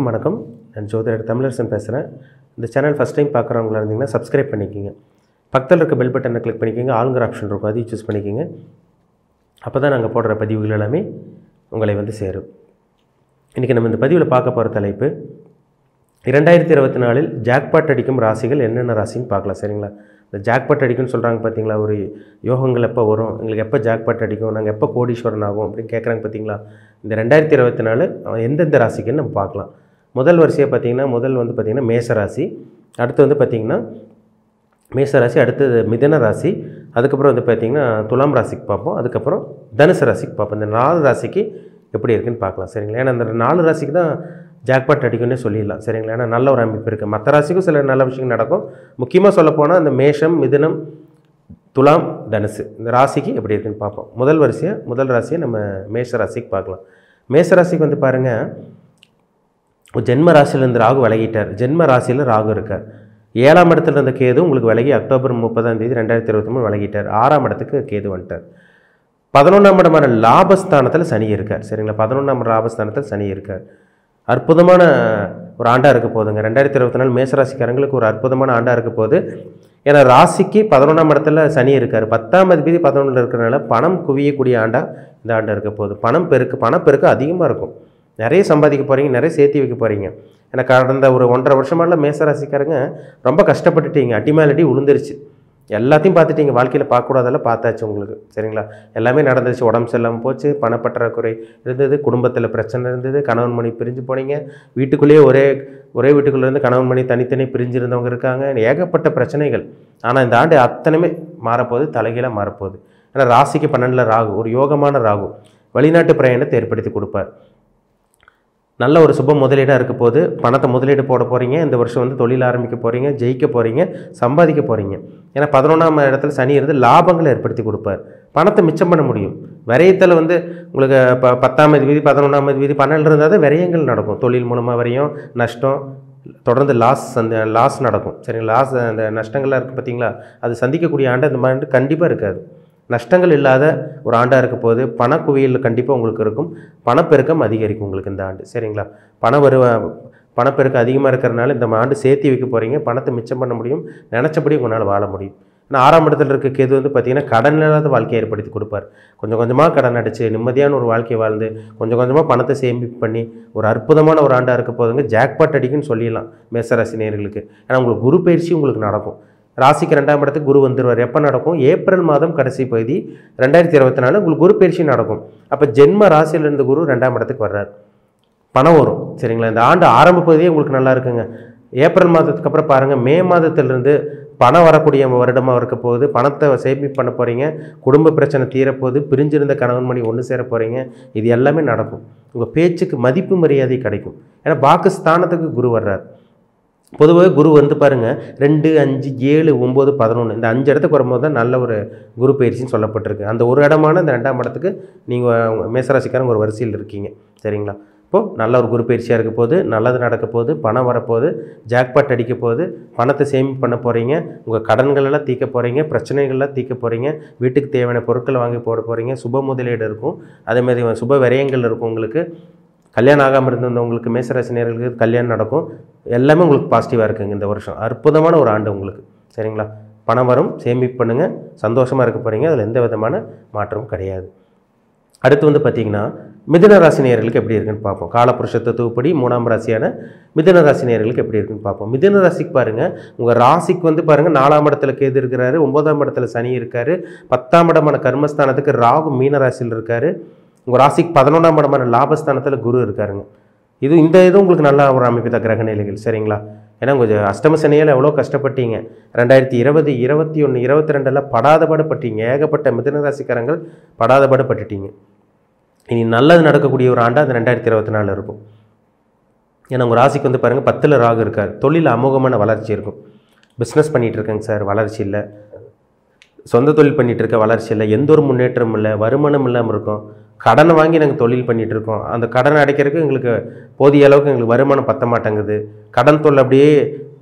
எல்லாருக்கும் வணக்கம். நான் ஜோதிடர் தமிழரசன் பேசுகிறேன். இந்த சேனல் ஃபஸ்ட் டைம் பார்க்குறவங்களா இருந்தீங்கன்னா சப்ஸ்கிரைப் பண்ணிக்கோங்க. பக்கத்தில் இருக்க பெல் பட்டனை கிளிக் பண்ணிக்கோங்க. ஆளுங்கிற ஆப்ஷன் இருக்கும், அதையும் சூஸ் பண்ணிக்கோங்க. அப்போ தான் நாங்கள் போடுற பதிவுகள் எல்லாமே உங்களை வந்து சேரும். இன்றைக்கி நம்ம இந்த பதிவில் பார்க்க போகிற தலைப்பு 2024 ஜாக்பாட் அடிக்கும் ராசிகள் என்னென்ன ராசின்னு பார்க்கலாம். சரிங்களா? இந்த ஜாக்பாட் அடிக்கும்னு சொல்கிறாங்க பார்த்தீங்களா, ஒரு யோகங்கள் எப்போ வரும், எங்களுக்கு எப்போ ஜாக்பாட் அடிக்கும், நாங்கள் எப்போ கோடீஸ்வரன் ஆகும் அப்படின்னு கேட்குறாங்க பார்த்தீங்களா. இந்த 2024 எந்தெந்த ராசிக்குன்னு நம்ம பார்க்கலாம். முதல் வரிசையாக பார்த்தீங்கன்னா மேச ராசி, அடுத்து வந்து பார்த்திங்கன்னா மேச ராசி, அடுத்தது மிதன ராசி, அதுக்கப்புறம் வந்து பார்த்திங்கன்னா துலாம் ராசிக்கு பார்ப்போம், அதுக்கப்புறம் தனுசு ராசிக்கு பார்ப்போம். இந்த 4 ராசிக்கு எப்படி இருக்குன்னு பார்க்கலாம். சரிங்களா? ஏன்னா இந்த 4 ராசிக்கு தான் ஜாக்பாட் அடிக்கும்னே சொல்லிடலாம். சரிங்களா? ஏன்னா நல்ல ஒரு அமைப்பு இருக்குது. மற்ற ராசிக்கும் சில நல்ல விஷயங்கள் நடக்கும். முக்கியமாக சொல்லப்போனால் இந்த மேஷம், மிதுனம், துலாம், தனுசு இந்த ராசிக்கு எப்படி இருக்குன்னு பார்ப்போம். முதல் ராசியை நம்ம மேஷ ராசிக்கு பார்க்கலாம். மேஷ ராசிக்கு வந்து பாருங்கள், ஜென்ம ராசியிலேருந்து ராகு விலகிட்டார். ஜென்ம ராசியில் ராகு இருக்கார். 7ஆம் இடத்துல இருந்த கேது உங்களுக்கு விலகி அக்டோபர் 30 2023 விலகிட்டார். 6ஆம் இடத்துக்கு கேது வந்துட்டார். 11ஆம் இடமான லாபஸ்தானத்தில் சனி இருக்கார். சரிங்களா? 11ஆம் லாபஸ்தானத்தில் சனி இருக்கார். அற்புதமான ஒரு ஆண்டாக இருக்க போகுதுங்க. 2024 மேசராசிக்காரங்களுக்கு ஒரு அற்புதமான ஆண்டாக இருக்க போகுது. ஏன்னா ராசிக்கு 11ஆம் இடத்துல சனி இருக்கார். 10ஆம் அதிபதி 11ல் இருக்கிறனால பணம் குவியக்கூடிய ஆண்டாக இந்த ஆண்டாக இருக்க போகுது. பணப்பெருக்கு அதிகமாக இருக்கும். நிறைய சம்பாதிக்க போகிறீங்க, நிறைய சேர்த்து வைக்க போகிறீங்க. ஏன்னா கடந்த ஒரு 1.5 வருஷமால மேசராசிக்காரங்க ரொம்ப கஷ்டப்பட்டுட்டீங்க. அடிமேலடி உளுந்துருச்சு. எல்லாத்தையும் பார்த்துட்டீங்க. வாழ்க்கையில் பார்க்கக்கூடாதெல்லாம் பார்த்தாச்சு உங்களுக்கு. சரிங்களா? எல்லாமே நடந்துச்சு. உடம்பு சரியில்லாமல் போச்சு, பணப்பற்றாக்குறை இருந்தது, குடும்பத்தில் பிரச்சனை இருந்தது, கணவன் மணி பிரிஞ்சு போனீங்க, வீட்டுக்குள்ளேயே ஒரே வீட்டுக்குள்ளேருந்து கணவன் மணி தனித்தனி பிரிஞ்சு இருந்தவங்க இருக்காங்க. ஏகப்பட்ட பிரச்சனைகள். ஆனால் இந்த ஆண்டு அத்தனையுமே மாறப்போகுது, தலைகீழாக மாறப்போகுது. ஏன்னா ராசிக்கு 12ல் ராகு, ஒரு யோகமான ராகு வெளிநாட்டு பிரயாணத்தை ஏற்படுத்தி கொடுப்பார். நல்ல ஒரு சுப முதலீடாக இருக்க போது. பணத்தை முதலீடு போட போகிறீங்க. இந்த வருஷம் வந்து தொழில் ஆரம்பிக்க போகிறீங்க, ஜெயிக்க போகிறீங்க, சம்பாதிக்க போகிறீங்க. ஏன்னா 11ஆம் இடத்துல சனி இருந்து லாபங்களை ஏற்படுத்தி கொடுப்பார். பணத்தை மிச்சம் பண்ண முடியும். விரயத்தில் வந்து உங்களுக்கு 10ஆம் அதிபதி 11ஆம் அதிபதி 12 இருந்தால் தான் விரயங்கள் நடக்கும். தொழில் மூலமாக விரயம், நஷ்டம், தொடர்ந்து லாஸ் நடக்கும். சரிங்களா? அந்த நஷ்டங்கள்லாம் இருக்குது பார்த்தீங்களா, அது சந்திக்கக்கூடிய ஆண்டு இந்த மாதிரி கண்டிப்பாக இருக்காது. நஷ்டங்கள் இல்லாத ஒரு ஆண்டாக இருக்க போது. பணக்குவியல் கண்டிப்பாக உங்களுக்கு இருக்கும். பணப்பெருக்கம் அதிகரிக்கும் உங்களுக்கு இந்த ஆண்டு. சரிங்களா? பணப்பெருக்கம் அதிகமாக இருக்கிறனால இந்த ஆண்டு சேர்த்து வைக்க போகிறீங்க. பணத்தை மிச்சம் பண்ண முடியும். நினச்சபடி உங்களால் வாழ முடியும். ஏன்னா 6ஆம் இடத்துல இருக்க கேது வந்து பார்த்திங்கன்னா கடன் இல்லாத வாழ்க்கையை ஏற்படுத்தி கொடுப்பார். கொஞ்சம் கொஞ்சமாக கடன் அடித்து நிம்மதியான ஒரு வாழ்க்கையை வாழ்ந்து கொஞ்சம் கொஞ்சமாக பணத்தை சேமிப்பு பண்ணி ஒரு அற்புதமான ஒரு ஆண்டாக இருக்க போதுங்க. ஜாக்பாட் அடிக்குன்னு சொல்லிடலாம் மேசராசி நேயர்களுக்கு. ஏன்னா உங்களுக்கு குரு பயிற்சி உங்களுக்கு நடக்கும். ராசிக்கு 2ஆம் இடத்துக்கு குரு வந்துடுவார். எப்போ நடக்கும்? ஏப்ரல் மாதம் கடைசி பகுதி 2024 உங்களுக்கு குரு பயிற்சி நடக்கும். அப்போ ஜென்ம ராசியிலிருந்து குரு 2ஆம் இடத்துக்கு வர்றார். பணம் வரும். சரிங்களா? இந்த ஆண்டு ஆரம்ப பகுதியே உங்களுக்கு நல்லா இருக்குங்க. ஏப்ரல் மாதத்துக்கு அப்புறம் பாருங்கள், மே மாதத்திலிருந்து பணம் வரக்கூடிய வருடமாக இருக்க போகுது. பணத்தை சேமிப்பு பண்ண போகிறீங்க. குடும்ப பிரச்சனை தீரப்போகுது. பிரிஞ்சிருந்த கணவன் மணி ஒன்று சேர போகிறீங்க. இது எல்லாமே நடக்கும். உங்கள் பேச்சுக்கு மதிப்பு மரியாதை கிடைக்கும். ஏன்னா பாகிஸ்தானத்துக்கு குரு வர்றார். பொதுவாக குரு வந்து பாருங்கள் 2, 5, 7, 9, 11 இந்த 5 இடத்துக்கு வரும்போது தான் நல்ல ஒரு குரு பயிற்சின்னு சொல்லப்பட்டிருக்கு. அந்த ஒரு இடமான இந்த 2ஆம் இடத்துக்கு நீங்கள் மேசராசிக்காரங்க ஒரு வரிசையில் இருக்கீங்க. சரிங்களா? இப்போது நல்ல ஒரு குரு பயிற்சியாக இருக்க போது, நல்லது நடக்க போகுது, பணம் வரப்போகுது, ஜாக்பாட் அடிக்க போகுது, பணத்தை சேமிப்பு பண்ண போகிறீங்க, உங்கள் கடன்களெல்லாம் தீர்க்க போகிறீங்க, பிரச்சனைகள்லாம் தீர்க்க போகிறீங்க, வீட்டுக்கு தேவையான பொருட்களை வாங்கி போட போகிறீங்க, சுப முதலீடு இருக்கும், அதேமாதிரி சுப விரயங்கள் இருக்கும். உங்களுக்கு கல்யாணம் ஆகாமல் இருந்தவங்களுக்கு மேசராசி நேயர்களுக்கு கல்யாணம் நடக்கும். எல்லாமே உங்களுக்கு பாசிட்டிவாக இருக்குங்க இந்த வருஷம். அற்புதமான ஒரு ஆண்டு உங்களுக்கு. சரிங்களா? பணம் வரும், சேமிப்பு பண்ணுங்கள், சந்தோஷமாக இருக்க போகிறீங்க. அதில் எந்த விதமான மாற்றமும் கிடையாது. அடுத்து வந்து பார்த்திங்கன்னா மிதுன ராசி நேயர்களுக்கு எப்படி இருக்குன்னு பார்ப்போம். காலபுருஷ தத்துவப்படி 3ஆம் ராசியான மிதுன ராசி நேயர்களுக்கு எப்படி இருக்குன்னு பார்ப்போம். மிதுன ராசிக்கு பாருங்கள், உங்கள் ராசிக்கு வந்து பாருங்கள் 4ஆம் இடத்துல கேது இருக்கிறாரு, 9ஆம் இடத்துல சனி இருக்கார், 10ஆம் இடமான கர்மஸ்தானத்துக்கு ராகு மீன ராசியில் இருக்கார், உங்கள் ராசிக்கு 11ஆம் இடமான லாபஸ்தானத்தில் குரு இருக்காருங்க. இந்த உங்களுக்கு நல்ல ஒரு அமைப்பு தான் கிரக நிலைகள். சரிங்களா? ஏன்னா கொஞ்சம் அஷ்டம சனியால் எவ்வளோ கஷ்டப்பட்டீங்க. 2020, 21, 22 படாதபாடுபட்டீங்க. ஏகப்பட்ட மிதுன ராசிக்காரங்கள் படாதபாடுபட்டுட்டீங்க. இனி நல்லது நடக்கக்கூடிய ஒரு ஆண்டாக அந்த 2024 இருக்கும். ஏன்னா உங்கள் ராசிக்கு வந்து பாருங்கள் 10ல் ராகு இருக்கார். தொழில் அமோகமான வளர்ச்சி இருக்கும். பிஸ்னஸ் பண்ணிகிட்டு இருக்கேங்க சார், வளர்ச்சி இல்லை. சொந்த தொழில் பண்ணிகிட்டு இருக்க, வளர்ச்சி இல்லை. எந்த ஒரு முன்னேற்றமும் இல்லை. வருமானம் இல்லாமல் இருக்கும். கடனை வாங்கி நாங்கள் தொழில் பண்ணிகிட்டு இருக்கோம். அந்த கடனை அடைக்கிறதுக்கு எங்களுக்கு போதிய அளவுக்கு எங்களுக்கு வருமானம் பற்ற மாட்டேங்குது. கடன் தொல்லை அப்படியே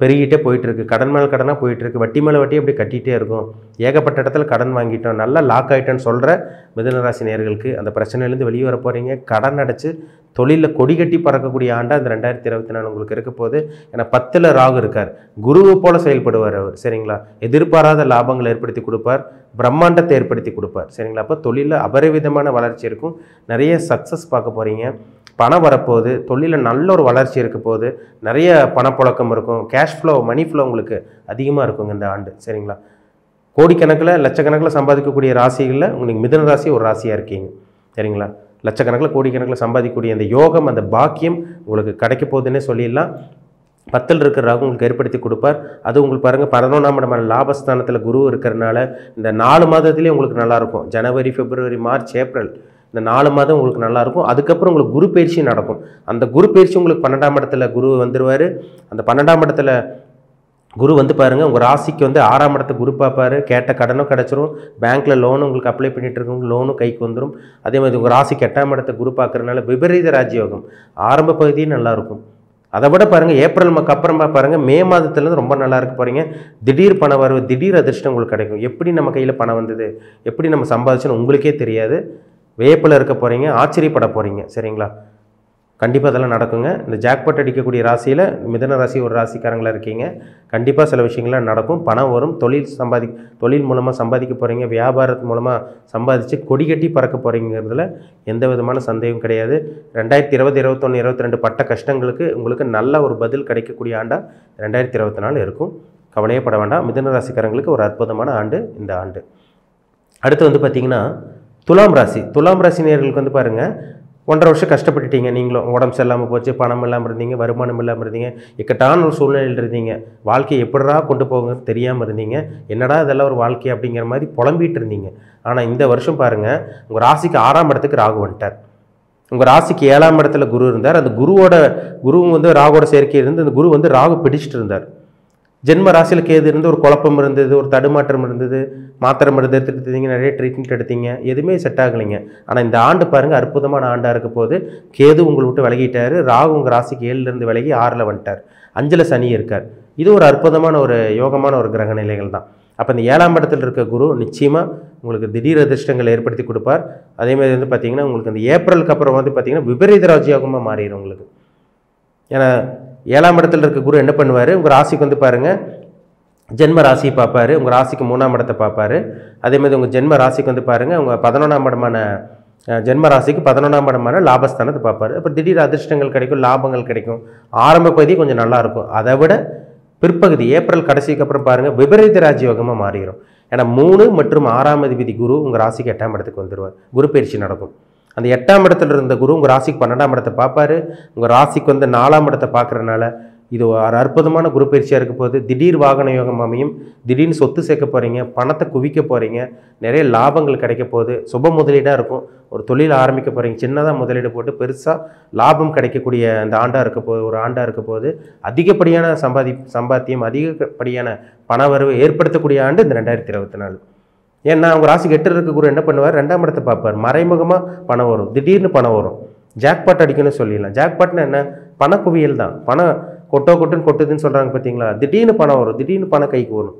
பெருகிட்டே போயிட்டுருக்கு. கடன் மேலே கடனாக போயிட்டுருக்கு. வட்டி மேலே வட்டி அப்படி கட்டிகிட்டே இருக்கும். ஏகப்பட்ட இடத்துல கடன் வாங்கிட்டோம், நல்லா லாக் ஆகிட்டோன்னு சொல்கிற மிதுனராசி நேயர்களுக்கு அந்த பிரச்சனையிலேருந்து வெளியே வர போகிறீங்க. கடன் அடைச்சி தொழிலில் கொடி கட்டி பறக்கக்கூடிய ஆண்டாக இந்த 2024 உங்களுக்கு இருக்க போது. ஏன்னா 10ல் ராகு இருக்கார். குருவை போல் செயல்படுவார் அவர். சரிங்களா? எதிர்பாராத லாபங்களை ஏற்படுத்தி கொடுப்பார், பிரம்மாண்டத்தை ஏற்படுத்தி கொடுப்பார். சரிங்களா? அப்போ தொழிலில் அபரிவிதமான வளர்ச்சி இருக்கும். நிறைய சக்ஸஸ் பார்க்க போகிறீங்க. பணம் வரப்போகுது. தொழிலில் நல்ல ஒரு வளர்ச்சி இருக்க போகுது. நிறைய பணப்புழக்கம் இருக்கும். கேஷ் ஃப்ளோ, மணி ஃப்ளோ உங்களுக்கு அதிகமாக இருக்குங்க இந்த ஆண்டு. சரிங்களா? கோடிக்கணக்கில் லட்சக்கணக்கில் சம்பாதிக்கக்கூடிய ராசிகளில் உங்களுக்கு மிதுன ராசி ஒரு ராசியாக இருக்கீங்க. சரிங்களா? லட்சக்கணக்கில் கோடிக்கணக்கில் சம்பாதிக்கக்கூடிய அந்த யோகம், அந்த பாக்கியம் உங்களுக்கு கிடைக்க போகுதுன்னே சொல்லிடலாம். 10ல் இருக்கிற ராகு உங்களுக்கு ஏற்படுத்தி கொடுப்பார். அது உங்களுக்கு பாருங்கள் 11ஆம் இடமான லாபஸ்தானத்தில் குரு இருக்கிறதுனால இந்த 4 மாதத்துலேயே உங்களுக்கு நல்லாயிருக்கும். ஜனவரி, பிப்ரவரி, மார்ச், ஏப்ரல் இந்த 4 மாதம் உங்களுக்கு நல்லாயிருக்கும். அதுக்கப்புறம் உங்களுக்கு குரு பயிற்சி நடக்கும். அந்த குரு பயிற்சி உங்களுக்கு 12ஆம் இடத்துல குரு வந்துடுவார். அந்த 12ஆம் இடத்துல குரு வந்து பாருங்கள் உங்கள் ராசிக்கு வந்து 6ஆம் இடத்தை குரு பார்ப்பார். கேட்ட கடனும் கிடச்சிரும். பேங்க்கில் லோனும் உங்களுக்கு அப்ளை பண்ணிகிட்டு இருக்கவங்க லோனும் கைக்கு வந்துடும். அதே மாதிரி உங்கள் ராசிக்கு 8ஆம் இடத்தை குரு பார்க்குறதுனால விபரீத ராஜயோகம் ஆரம்ப பகுதியும் நல்லாயிருக்கும். அதை விட பாருங்கள் ஏப்ரலுக்கு அப்புறமா பாருங்கள் மே மாதத்துலேருந்து ரொம்ப நல்லா இருக்க போகிறீங்க. திடீர் பணம் வரவு, திடீர் அதிர்ஷ்டம் உங்களுக்கு கிடைக்கும். எப்படி நம்ம கையில் பணம் வந்தது, எப்படி நம்ம சம்பாதிச்சோன்னு உங்களுக்கே தெரியாது. வேப்பில் இருக்க போகிறீங்க, ஆச்சரியப்பட போகிறீங்க. சரிங்களா? கண்டிப்பாக அதெல்லாம் நடக்குங்க. இந்த ஜாக்பாட் அடிக்கக்கூடிய ராசியில் மிதுன ராசி ஒரு ராசிக்காரங்களாக இருக்கீங்க. கண்டிப்பாக சில விஷயங்கள்லாம் நடக்கும். பணம் வரும். தொழில் மூலமாக சம்பாதிக்க போகிறீங்க. வியாபாரத்து மூலமாக சம்பாதிச்சு கொடி கட்டி பறக்க போகிறீங்கிறதுல எந்த விதமான சந்தேகம் கிடையாது. 2020, 2021, 2022 பட்ட கஷ்டங்களுக்கு உங்களுக்கு நல்ல ஒரு பதில் கிடைக்கக்கூடிய ஆண்டாக 2024 இருக்கும். கவலையே பட வேண்டாம். மிதுன ராசிக்காரங்களுக்கு ஒரு அற்புதமான ஆண்டு இந்த ஆண்டு. அடுத்து வந்து பார்த்திங்கன்னா துலாம் ராசி. துலாம் ராசி நேயர்களுக்கு வந்து பாருங்கள் 1.5 வருஷம் கஷ்டப்பட்டுட்டீங்க. நீங்களும் உடம்பு சரியில்லாமல் போச்சு, பணம் இல்லாமல் இருந்தீங்க, வருமானம் இல்லாமல் இருந்தீங்க, இக்கட்டான ஒரு சூழ்நிலையில் இருந்தீங்க. வாழ்க்கையை எப்படிடா கொண்டு போகுங்கன்னு தெரியாமல் இருந்தீங்க. என்னடா இதெல்லாம் ஒரு வாழ்க்கை அப்படிங்கிற மாதிரி புலம்பிகிட்டு இருந்தீங்க. ஆனால் இந்த வருஷம் பாருங்கள் உங்கள் ராசிக்கு 6ஆம் இடத்துக்கு ராகு வந்துட்டார். உங்கள் ராசிக்கு 7ஆம் இடத்துல குரு இருந்தார். அந்த குருவும் வந்து ராகுவோட சேர்க்கை இருந்து அந்த குரு வந்து ராகு பிடிச்சிட்டு இருந்தார். ஜென்ம ராசியில் கேது இருந்து ஒரு குழப்பம் இருந்தது, ஒரு தடுமாற்றம் இருந்தது. மாத்திரை மருந்து எடுத்துக்கிட்டீங்க, நிறைய ட்ரீட்மெண்ட் எடுத்தீங்க, எதுவுமே செட் ஆகலைங்க. ஆனால் இந்த ஆண்டு பாருங்கள் அற்புதமான ஆண்டாக இருக்க போது. கேது உங்களை விட்டு விலகிட்டார். ராகு உங்கள் ராசிக்கு 7லேருந்து விலகி 6ல் வந்துட்டார். 5ல் சனி இருக்கார். இது ஒரு அற்புதமான ஒரு யோகமான ஒரு கிரக நிலைகள் தான். அப்போ இந்த 7ஆம் இடத்தில் இருக்க குரு நிச்சயமாக உங்களுக்கு திடீர் அதிர்ஷ்டங்களை ஏற்படுத்தி கொடுப்பார். அதேமாதிரி வந்து பார்த்திங்கன்னா உங்களுக்கு அந்த ஏப்ரலுக்கு அப்புறம் வந்து பார்த்திங்கன்னா விபரீத ராஜயோகமாக மாறிடும் உங்களுக்கு. ஏன்னா 7ஆம் இடத்துல இருக்க குரு என்ன பண்ணுவார், உங்கள் ராசிக்கு வந்து பாருங்கள் ஜென்ம ராசியை பார்ப்பார். உங்கள் ராசிக்கு 3ஆம் இடத்தை பார்ப்பார். அதேமாதிரி உங்கள் ஜென்ம ராசிக்கு வந்து பாருங்கள் உங்கள் 11ஆம் இடமான ஜென்ம ராசிக்கு 11ஆம் இடமான லாபஸ்தானத்தை பார்ப்பார். அப்போ திடீர் அதிர்ஷ்டங்கள் கிடைக்கும், லாபங்கள் கிடைக்கும். ஆரம்ப பகுதி கொஞ்சம் நல்லாயிருக்கும். அதை விட பிற்பகுதி ஏப்ரல் கடைசிக்கு அப்புறம் பாருங்கள் விபரீத ராஜயோகமாக மாறிடும். ஏன்னா 3 மற்றும் 6ஆம் அதிபதி குரு உங்கள் ராசிக்கு 8ஆம் இடத்துக்கு வந்துடுவார். குரு பயிற்சி நடக்கும். அந்த 8ஆம் இடத்துல இருந்த குரு உங்கள் ராசிக்கு 12ஆம் இடத்தை பார்ப்பார். உங்கள் ராசிக்கு வந்து 4ஆம் இடத்தை பார்க்குறதுனால இது ஒரு அற்புதமான குரு பயிற்சியாக இருக்க போது. திடீர் வாகன யோகம் அமையும். திடீர்னு சொத்து சேர்க்க போகிறீங்க, பணத்தை குவிக்க போகிறீங்க, நிறைய லாபங்கள் கிடைக்க போகுது. சுப முதலீடாக இருக்கும். ஒரு தொழில் ஆரம்பிக்க போகிறீங்க, சின்னதாக முதலீடு போட்டு பெருசாக லாபம் கிடைக்கக்கூடிய அந்த ஆண்டாக இருக்க போது, ஒரு ஆண்டாக இருக்க போது. அதிகப்படியான சம்பாத்தியம், அதிகப்படியான பணவரவு ஏற்படுத்தக்கூடிய ஆண்டு இந்த 2024. ஏன்னா அவங்க ராசிக்கு 8 இருக்க குரு என்ன பண்ணுவார், 2ஆம் இடத்தை பார்ப்பார். மறைமுகமாக பணம் வரும், திடீர்னு பணம் வரும். ஜாக்பாட் அடிக்கணும்னு சொல்லிடலாம். ஜாக்பாட்னா என்ன, பணக்குவியல் தான். பணம் கொட்டுன்னு கொட்டுதுன்னு சொல்கிறாங்க பார்த்தீங்களா. திடீர்னு பணம் வரும், திடீர்னு பணம் கைக்கு வரும்.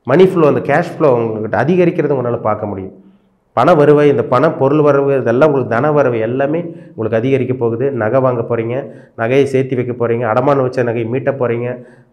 மணி ஃப்ளோ, அந்த கேஷ் ஃப்ளோ உங்கள்கிட்ட அதிகரிக்கிறது உங்களால் பார்க்க முடியும். பண வருவாய், இந்த பண பொருள் வரவு, இதெல்லாம் உங்களுக்கு தன வரவு எல்லாமே உங்களுக்கு அதிகரிக்க போகுது. நகை வாங்க போகிறீங்க, நகையை சேர்த்து வைக்க போகிறீங்க, அடமானம் வச்ச நகையை மீட்ட போகிறீங்க,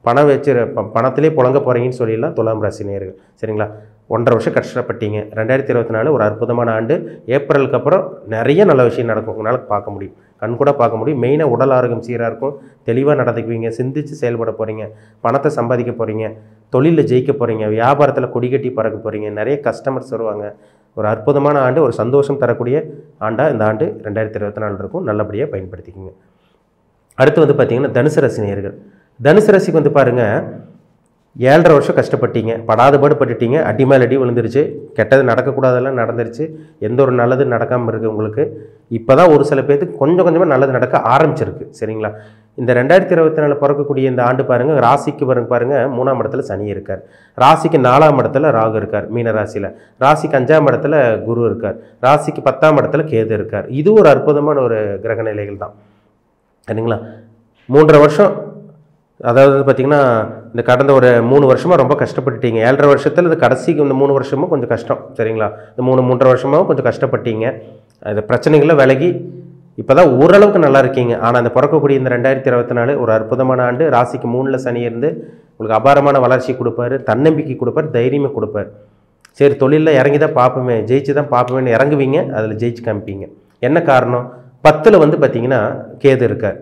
பணம் வச்சு பணத்திலே புழங்க போகிறீங்கன்னு சொல்லிடலாம் துலாம் ராசி நேயர்கள். சரிங்களா? 1.5 வருஷம் கஷ்டப்பட்டீங்க. 2024 ஒரு அற்புதமான ஆண்டு. ஏப்ரலுக்கு அப்புறம் நிறைய நல்ல விஷயம் நடக்கும். உங்களால் பார்க்க முடியும், கண்கூட பார்க்க முடியும். மெயினாக உடல் ஆரோக்கியம் சீராக இருக்கும். தெளிவாக நடந்துக்குவீங்க, சிந்தித்து செயல்பட போகிறீங்க, பணத்தை சம்பாதிக்க போகிறீங்க, தொழிலில் ஜெயிக்க போகிறீங்க, வியாபாரத்தில் கொடிகட்டி பறக்க போகிறீங்க, நிறைய கஸ்டமர்ஸ் வருவாங்க. ஒரு அற்புதமான ஆண்டு, ஒரு சந்தோஷம் தரக்கூடிய ஆண்டாக இந்த ஆண்டு 2024 இருக்கும். நல்லபடியாக பயன்படுத்திக்கிங்க. அடுத்து வந்து பார்த்திங்கன்னா தனுசு ராசி நேயர்கள். தனுசு ராசிக்கு வந்து பாருங்கள் 7.5 வருஷம் கஷ்டப்பட்டீங்க, படாதபாடு பட்டுட்டீங்க, அடி மேல் அடி விழுந்துருச்சு, கெட்டது நடக்கக்கூடாதெல்லாம் நடந்துருச்சு, எந்த ஒரு நல்லது நடக்காமல் இருக்குது உங்களுக்கு. இப்போ தான் ஒரு சில பேருக்கு கொஞ்சம் கொஞ்சமாக நல்லது நடக்க ஆரம்பிச்சிருக்கு. சரிங்களா? இந்த 2024 பிறக்கக்கூடிய இந்த ஆண்டு பாருங்கள், ராசிக்கு பாருங்கள் 3ஆம் இடத்துல சனி இருக்கார், ராசிக்கு 4ஆம் இடத்துல ராகு இருக்கார் மீன ராசியில், ராசிக்கு 5ஆம் இடத்துல குரு இருக்கார், ராசிக்கு 10ஆம் இடத்துல கேது இருக்கார். இது ஒரு அற்புதமான ஒரு கிரக நிலைகள் தான். சரிங்களா? 3.5 வருஷம் அதாவது பார்த்திங்கன்னா இந்த கடந்த ஒரு 3 வருஷமாக ரொம்ப கஷ்டப்பட்டுட்டீங்க. 7.5 வருஷத்தில் இந்த கடைசிக்கு இந்த 3 வருஷமும் கொஞ்சம் கஷ்டம். சரிங்களா? இந்த 3.5 வருஷமாகவும் கொஞ்சம் கஷ்டப்பட்டீங்க. அது பிரச்சனைகளை விலகி இப்போ தான் ஓரளவுக்கு நல்லா இருக்கீங்க. ஆனால் அந்த பிறக்கக்கூடிய இந்த 2024 ஒரு அற்புதமான ஆண்டு. ராசிக்கு 3ல் சனி இருந்து உங்களுக்கு அபாரமான வளர்ச்சி கொடுப்பாரு, தன்னம்பிக்கை கொடுப்பார், தைரியமே கொடுப்பார். சரி, தொழிலில் இறங்கி தான் பார்ப்போமே, ஜெயிச்சு தான் பார்ப்போமேன்னு இறங்குவீங்க, அதில் ஜெயிச்சு காமிப்பீங்க. என்ன காரணம்? 10ல் வந்து பார்த்திங்கன்னா கேது இருக்கார்.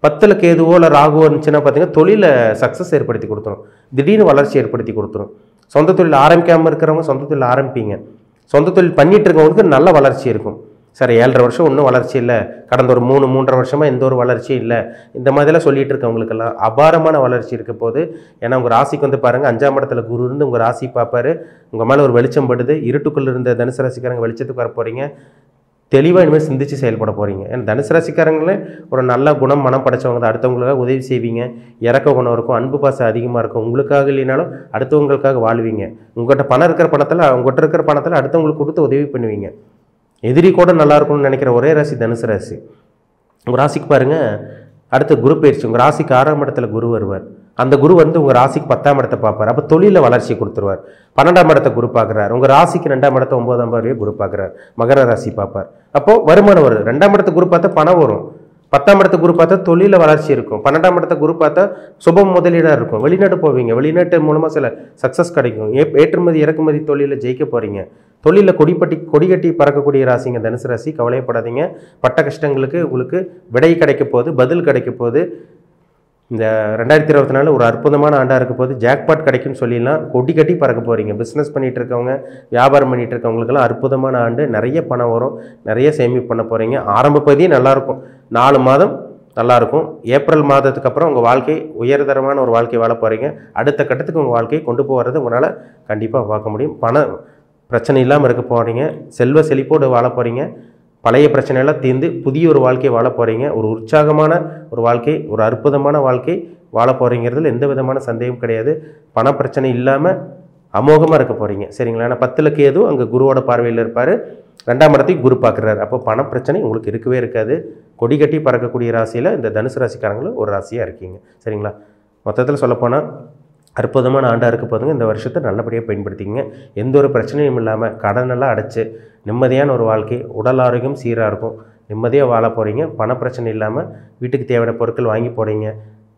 10ல் கேதுவோ இல்லை ராகுவோ இருந்துச்சுன்னா பார்த்தீங்கன்னா தொழிலை சக்ஸஸ் ஏற்படுத்தி கொடுத்துரும், திடீர்னு வளர்ச்சி ஏற்படுத்தி கொடுத்துரும். சொந்த தொழில் ஆரம்பிக்காமல் இருக்கிறவங்க சொந்த தொழில் ஆரம்பிப்பீங்க. சொந்த தொழில் பண்ணிட்டு இருக்கவங்களுக்கு நல்ல வளர்ச்சி இருக்கும். சரி, 7.5 வருஷம் ஒன்றும் வளர்ச்சி இல்லை, கடந்த ஒரு 3.5 வருஷமாக எந்த ஒரு வளர்ச்சியும் இல்லை, இந்த மாதிரிலாம் சொல்லிட்டு இருக்கவங்களுக்கெல்லாம் அபாரமான வளர்ச்சி இருக்க போது. ஏன்னா உங்கள் ராசிக்கு வந்து பாருங்கள், 5ஆம் இடத்துல குரு இருந்து உங்கள் ராசி பார்ப்பாரு. உங்கள் மேலே ஒரு வெளிச்சம் படுது. இருட்டுக்குள்ளே இருந்த தனுசு ராசிக்காரங்க வெளிச்சத்துக்கு வர போகிறீங்க. தெளிவாக இனிமேல் சிந்திச்சு செயல்பட போகிறீங்க. ஏன்னா தனுசு ராசிக்காரங்களே ஒரு நல்ல குணம் மனம் படைச்சவங்க தான். அடுத்தவங்களுக்காக உதவி செய்வீங்க, இறக்க குணம் இருக்கும், அன்பு பாசம் அதிகமாக இருக்கும். உங்களுக்காக இல்லைனாலும் அடுத்தவங்களுக்காக வாழ்வீங்க. உங்கள்கிட்ட பணம் இருக்கிற பணத்தில் உங்கள்கிட்ட இருக்கிற பணத்தில் அடுத்தவங்களுக்கு கொடுத்து உதவி பண்ணுவீங்க. எதிரி கூட நல்லா இருக்கும்னு நினைக்கிற ஒரே ராசி தனுசு ராசி. உங்கள் ராசிக்கு பாருங்கள், அடுத்த குரு பயிற்சி. உங்கள் ராசிக்கு 6ஆம் இடத்துல குரு வருவார். அந்த குரு வந்து உங்கள் ராசிக்கு 10ஆம் இடத்தை பார்ப்பார். அப்போ தொழிலில் வளர்ச்சி கொடுத்துருவார். 12ஆம் இடத்தை குரு பார்க்குறாரு. உங்கள் ராசிக்கு 2ஆம் இடத்தை 9ஆம் பார்வையை குரு பார்க்குறாரு. மகர ராசி பார்ப்பார். அப்போது வருமானம் வரும். 2ஆம் இடத்தை குரு பார்த்தா பணம் வரும். 10ஆம் இடத்தை குரு பார்த்தா தொழிலில் வளர்ச்சி இருக்கும். 12ஆம் இடத்தை குரு பார்த்தா சுப முதலீடாக இருக்கும். வெளிநாட்டு போவீங்க. வெளிநாட்டு மூலமாக சில சக்ஸஸ் கிடைக்கும். ஏற்றுமதி இறக்குமதி தொழிலில் ஜெயிக்க போகிறீங்க. தொழிலில் கொடி கட்டி பறக்கக்கூடிய ராசிங்க தனுசு ராசி. கவலையப்படாதீங்க. பட்ட கஷ்டங்களுக்கு உங்களுக்கு விடை கிடைக்க போகுது, பதில் கிடைக்க போகுது. இந்த 2024 ஒரு அற்புதமான ஆண்டாக இருக்க போது. ஜாக்பாட் கிடைக்குன்னு சொல்லிடலாம். கொடி கட்டி பறக்க போகிறீங்க. பிஸ்னஸ் பண்ணிகிட்டு இருக்கவங்க, வியாபாரம் பண்ணிகிட்டு இருக்கவங்களுக்கெல்லாம் அற்புதமான ஆண்டு. நிறைய பணம் வரும், நிறைய சேமிப்பு பண்ண போகிறீங்க. ஆரம்ப பகுதியே நல்லாயிருக்கும். 4 மாதம் நல்லாயிருக்கும். ஏப்ரல் மாதத்துக்கு அப்புறம் உங்கள் வாழ்க்கை உயர்தரமான ஒரு வாழ்க்கை வாழ போகிறீங்க. அடுத்த கட்டத்துக்கு உங்கள் வாழ்க்கையை கொண்டு போகிறது உங்களால் கண்டிப்பாக பார்க்க முடியும். பண பிரச்சனை இல்லாமல் இருக்க போகிறீங்க. செல்வ செழிப்போடு வாழ போகிறீங்க. பழைய பிரச்சனையெல்லாம் தீர்ந்து புதிய ஒரு வாழ்க்கையை வாழ போகிறீங்க. ஒரு உற்சாகமான ஒரு வாழ்க்கை, ஒரு அற்புதமான வாழ்க்கை வாழ போகிறீங்கிறதுல எந்த விதமான சந்தேகம் கிடையாது. பண பிரச்சனை இல்லாமல் அமோகமாக இருக்க போகிறீங்க. சரிங்களா? ஏன்னா 10ல் கேது அங்கே குருவோட பார்வையில் இருப்பார். 2ஆம் இடத்தையும் குரு பார்க்குறாரு. அப்போ பண பிரச்சனை உங்களுக்கு இருக்கவே இருக்காது. கொடி கட்டி பறக்கக்கூடிய ராசியில் இந்த தனுசு ராசிக்காரங்களும் ஒரு ராசியாக இருக்கீங்க. சரிங்களா? மொத்தத்தில் சொல்லப்போனால் அற்புதமான ஆண்டாக இருக்க போதுங்க. இந்த வருஷத்தை நல்லபடியாக பயன்படுத்திங்க. எந்த ஒரு பிரச்சனையும் இல்லாமல் கடனெல்லாம் அடைச்சி நிம்மதியான ஒரு வாழ்க்கை, உடல் ஆரோக்கியம் சீராக இருக்கும். நிம்மதியாக வாழ போகிறீங்க. பண பிரச்சனை இல்லாமல் வீட்டுக்கு தேவையான பொருட்கள் வாங்கி போகிறீங்க.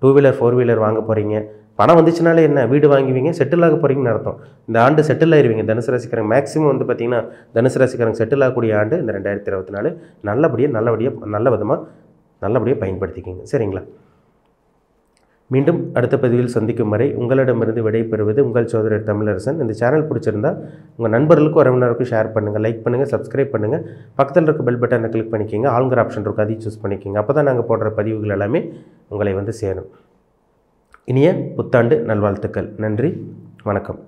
2 வீலர் 4 வீலர் வாங்க போகிறீங்க. பணம் வந்துச்சுனாலே என்ன, வீடு வாங்குவீங்க, செட்டில் ஆக போகிறீங்கன்னு அர்த்தம். இந்த ஆண்டு செட்டில் ஆயிடுவீங்க. தனுசு ராசிக்காரங்க மேக்ஸிமம் வந்து பார்த்திங்கன்னா தனுசு ராசிக்காரங்க செட்டில் ஆகக்கூடிய ஆண்டு இந்த 2024. நல்ல விதமாக பயன்படுத்திக்கிங்க. சரிங்களா? மீண்டும் அடுத்த பதிவில் சந்திக்கும் வரை உங்களிடமிருந்து விடைபெறுவது உங்கள் சகோதரர் தமிழரசன். இந்த சேனல் பிடிச்சிருந்தால் உங்கள் நண்பர்களுக்கும் உறவினருக்கும் ஷேர் பண்ணுங்கள், லைக் பண்ணுங்கள், சப்ஸ்கிரைப் பண்ணுங்கள். பக்கத்தில் இருக்க பெல் பட்டனை கிளிக் பண்ணிக்கோங்க. ஆளுங்கிற ஆப்ஷன் இருக்கும், அதையும் சூஸ் பண்ணிக்கோங்க. அப்போ தான் நாங்கள் போடுற பதிவுகள் எல்லாமே உங்களை வந்து சேரும். இனிய புத்தாண்டு நல்வாழ்த்துக்கள். நன்றி, வணக்கம்.